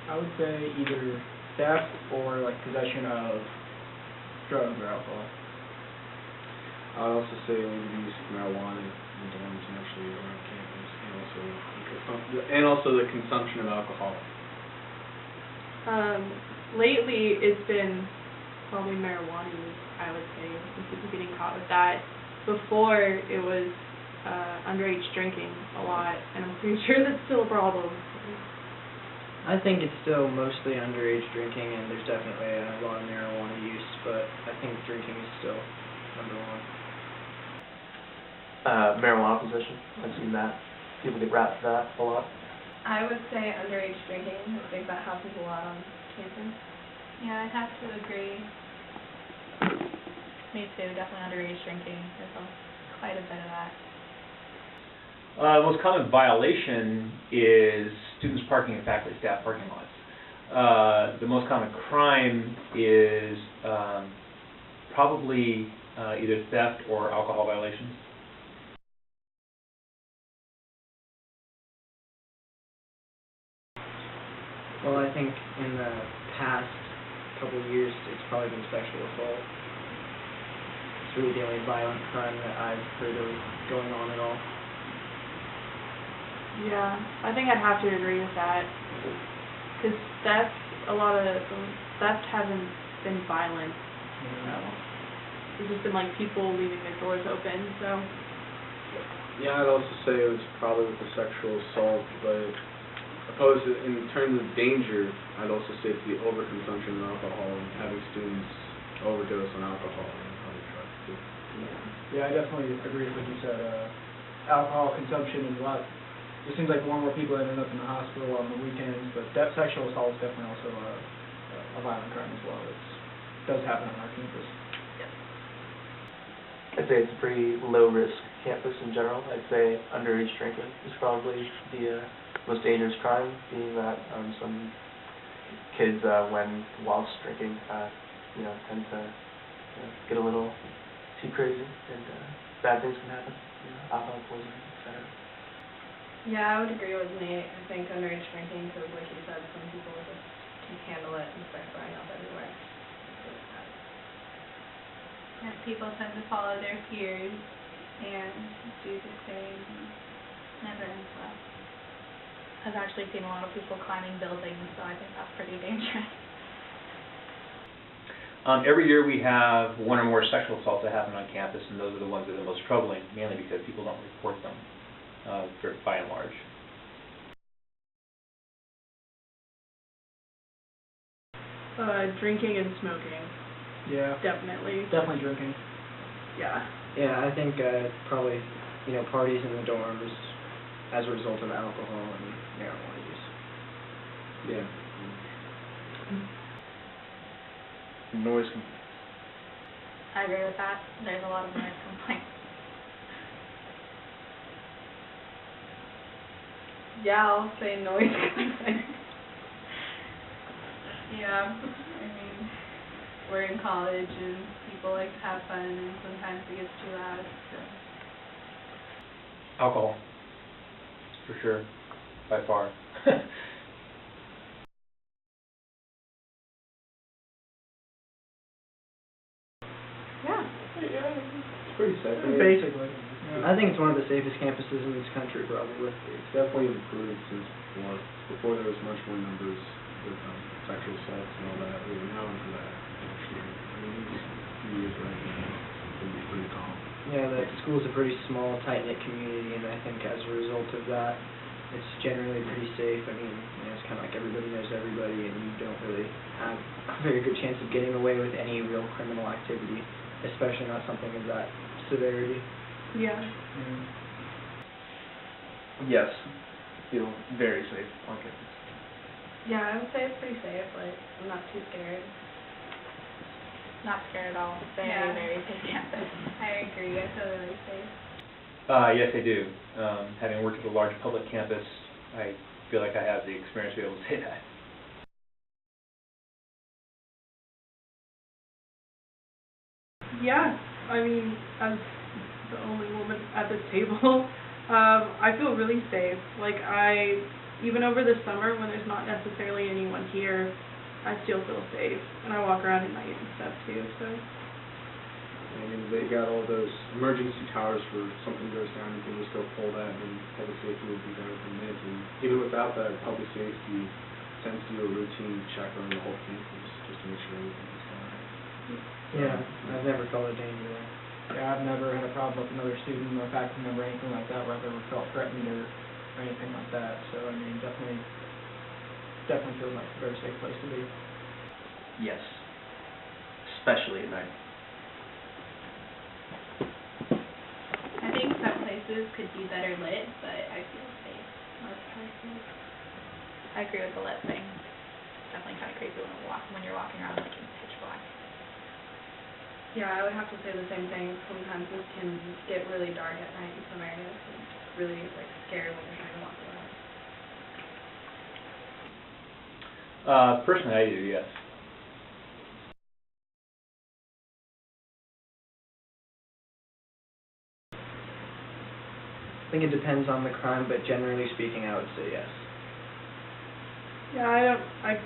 I would say either theft or like possession of drugs or alcohol. I would also say illegal use of marijuana in dorms and actually around campus, and also the consumption of alcohol. Lately, it's been probably marijuana use, I would say, and people getting caught with that. Before, it was underage drinking a lot, and I'm pretty sure that's still a problem. I think it's still mostly underage drinking, and there's definitely a lot of marijuana use, but I think drinking is still number one. Marijuana possession. I've seen that. People get wrapped for that a lot. I would say underage drinking. I think that happens a lot on campus. Yeah, I'd have to agree. Me too, definitely underage drinking. There's quite a bit of that. The most common violation is students parking in faculty staff parking lots. The most common crime is probably either theft or alcohol violations. Well, I think in the past couple of years, it's probably been sexual assault. It's really the only violent crime that I've heard of going on at all. Yeah, I think I'd have to agree with that, because a lot of theft hasn't been violent. So it's just been like people leaving their doors open. So. Yeah, I'd also say it was probably with the sexual assault, but opposed to, in terms of danger, I'd also say it's the overconsumption of alcohol and having students overdose on alcohol and other drugs too. Yeah, I definitely agree with what you said. Alcohol consumption and it seems like more and more people ending up in the hospital on the weekends, but that sexual assault is definitely also a violent crime as well. It does happen on our campus. I'd say it's a pretty low-risk campus in general. I'd say underage drinking is probably the most dangerous crime, being that some kids, whilst drinking, tend to get a little too crazy, and bad things can happen. Alcohol poisoning, etc. Yeah, I would agree with Nate. I think underage drinking, because like you said, some people just can't handle it and start throwing up everywhere. And people tend to follow their peers and do the same. Never ends well. I've actually seen a lot of people climbing buildings, so I think that's pretty dangerous. Every year we have one or more sexual assaults that happen on campus, and those are the ones that are the most troubling, mainly because people don't report them, by and large. Drinking and smoking. Yeah. Definitely. Definitely drinking. Yeah. Yeah, I think probably parties in the dorms as a result of alcohol and marijuana use. Yeah. Noise complaints. I agree with that. There's a lot of noise complaints. Yeah, I'll say noise complaints. Yeah, I mean, we're in college and people like to have fun, and sometimes it gets too loud. So. Alcohol, for sure, by far. Yeah. It's pretty safe. Basically. Yeah. I think it's one of the safest campuses in this country, probably. It's definitely improved since before. Before there was much more numbers with sexual assaults and all that. Really now into that. These few years right now, it'll be pretty calm. Yeah, the school's a pretty small, tight-knit community, and I think as a result of that, it's generally pretty safe. I mean, it's kind of like everybody knows everybody, and you don't really have a very good chance of getting away with any real criminal activity, especially not something of that severity. Yeah. Yes. Feel very safe on campus. Yeah, I would say it's pretty safe. Like, I'm not too scared. Not scared at all. Very, very safe campus. I agree. I feel really safe. Yes, I do. Having worked at a large public campus, I feel like I have the experience to be able to say that. Yeah, I mean, as the only woman at this table, I feel really safe. Like, even over the summer when there's not necessarily anyone here, I still feel safe, and I walk around at night and stuff too, so. I mean, they've got all those emergency towers for something goes down, you can just go pull that, and public safety will be there within minutes. And even without that, public safety tends to do a routine check around the whole campus just to make sure everything is fine. Yeah, I've never felt a danger there. Yeah, I've never had a problem with another student or faculty member or anything like that where I've ever felt threatened or anything like that. So, I mean, definitely feels like a very safe place to be. Yes, especially at night. I think some places could be better lit, but I feel safe most places. I agree with the lit thing. Definitely kind of creepy when you're walking around like in pitch black. Yeah, I would have to say the same thing. Sometimes it can get really dark at night in some areas, and it's really like scary when you're trying to walk around. Personally, I do, yes. I think it depends on the crime, but generally speaking, I would say yes. Yeah, I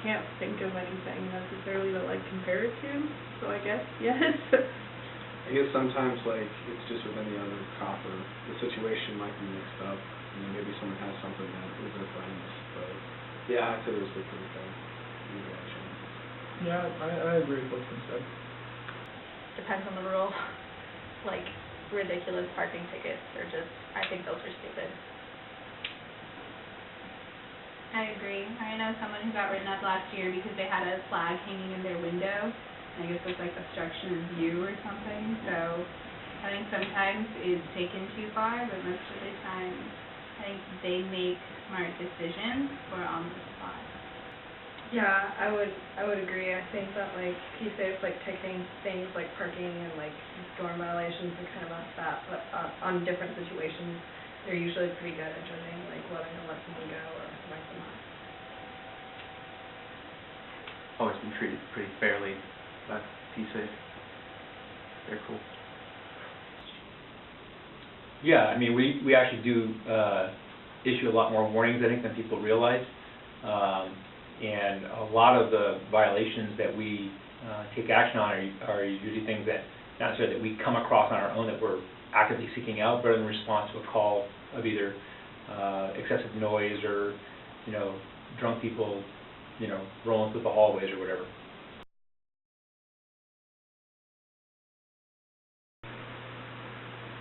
can't think of anything necessarily to like compare it to, so I guess yes. I guess sometimes, like, it's just within the other cop or the situation might be mixed up, and maybe someone has something that is their friends, but, yeah, I'd say those are pretty fair. Either option. Yeah, I agree with what's been said. Depends on the rule. Like ridiculous parking tickets are just, I think those are stupid. I agree. I know someone who got written up last year because they had a flag hanging in their window. I guess it's like obstruction of view or something. So I think sometimes it's taken too far, but most of the time I think they make smart decisions for on the spot. Yeah, I would agree. I think that like he says like ticketing things like parking and like storm violations are kind of off that, but on different situations they're usually pretty good at judging like whether to let someone go or let them not. Always been treated pretty fairly by PSAFE. They're cool. Yeah, I mean, we actually do issue a lot more warnings, I think, than people realize. And a lot of the violations that we take action on are usually things that, not necessarily that we come across on our own that we're actively seeking out, but in response to a call of either excessive noise or, drunk people, rolling through the hallways or whatever.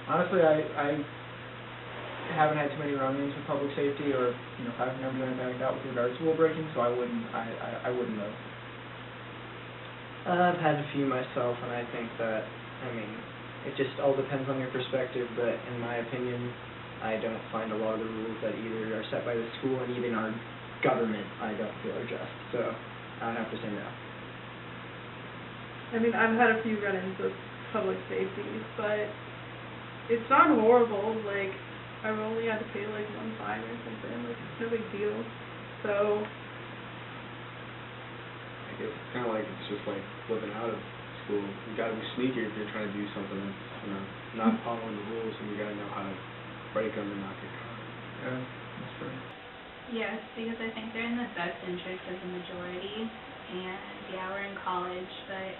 Honestly, I haven't had too many run-ins with public safety or, faculty members or anything like that with regards to rule breaking, so I wouldn't know. I've had a few myself, and I think that, it just all depends on your perspective, but in my opinion, I don't find a lot of the rules that either are set by the school and even our government, I don't feel are just, so I would have to say no. I mean, I've had a few run-ins with public safety, but it's not horrible. Like, I've only had to pay like one fine or something. Like, it's no big deal. So I guess it's kind of like, it's just like flipping out of school. You gotta be sneaky if you're trying to do something that's, not following the rules, and you gotta know how to break them and not get caught. Yeah, that's true. Yes, because I think they're in the best interest of the majority, and yeah, we're in college, but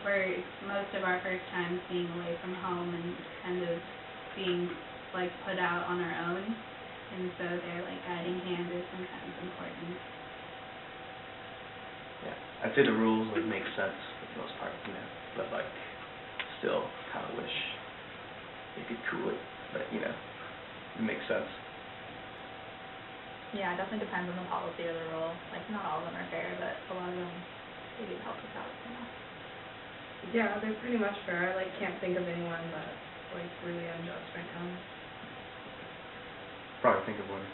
we're most of our first times being away from home and kind of being like put out on our own, and so their like guiding hand is sometimes important. Yeah, I'd say the rules like make sense for the most part, but like still kind of wish they could cool it, but it makes sense. yeah, it definitely depends on the policy or the rule. Like, not all of them are fair, but a lot of them they do help us out. Yeah, they're pretty much fair. I like can't think of anyone that's like really unjust right now. Probably think of one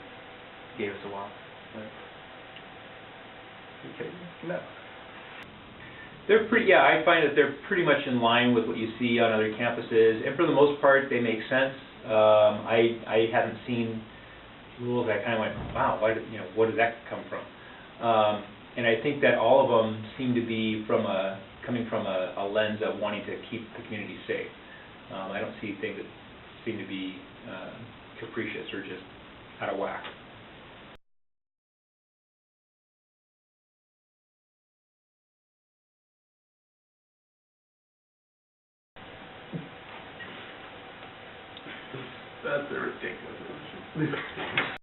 gave us a while. But no. They're I find that they're pretty much in line with what you see on other campuses, and for the most part, they make sense. I haven't seen rules that I kind of went, wow, why did, what did that come from? And I think that all of them seem to be coming from a lens of wanting to keep the community safe. I don't see things that seem to be capricious or just out of whack. That's a ridiculous notion.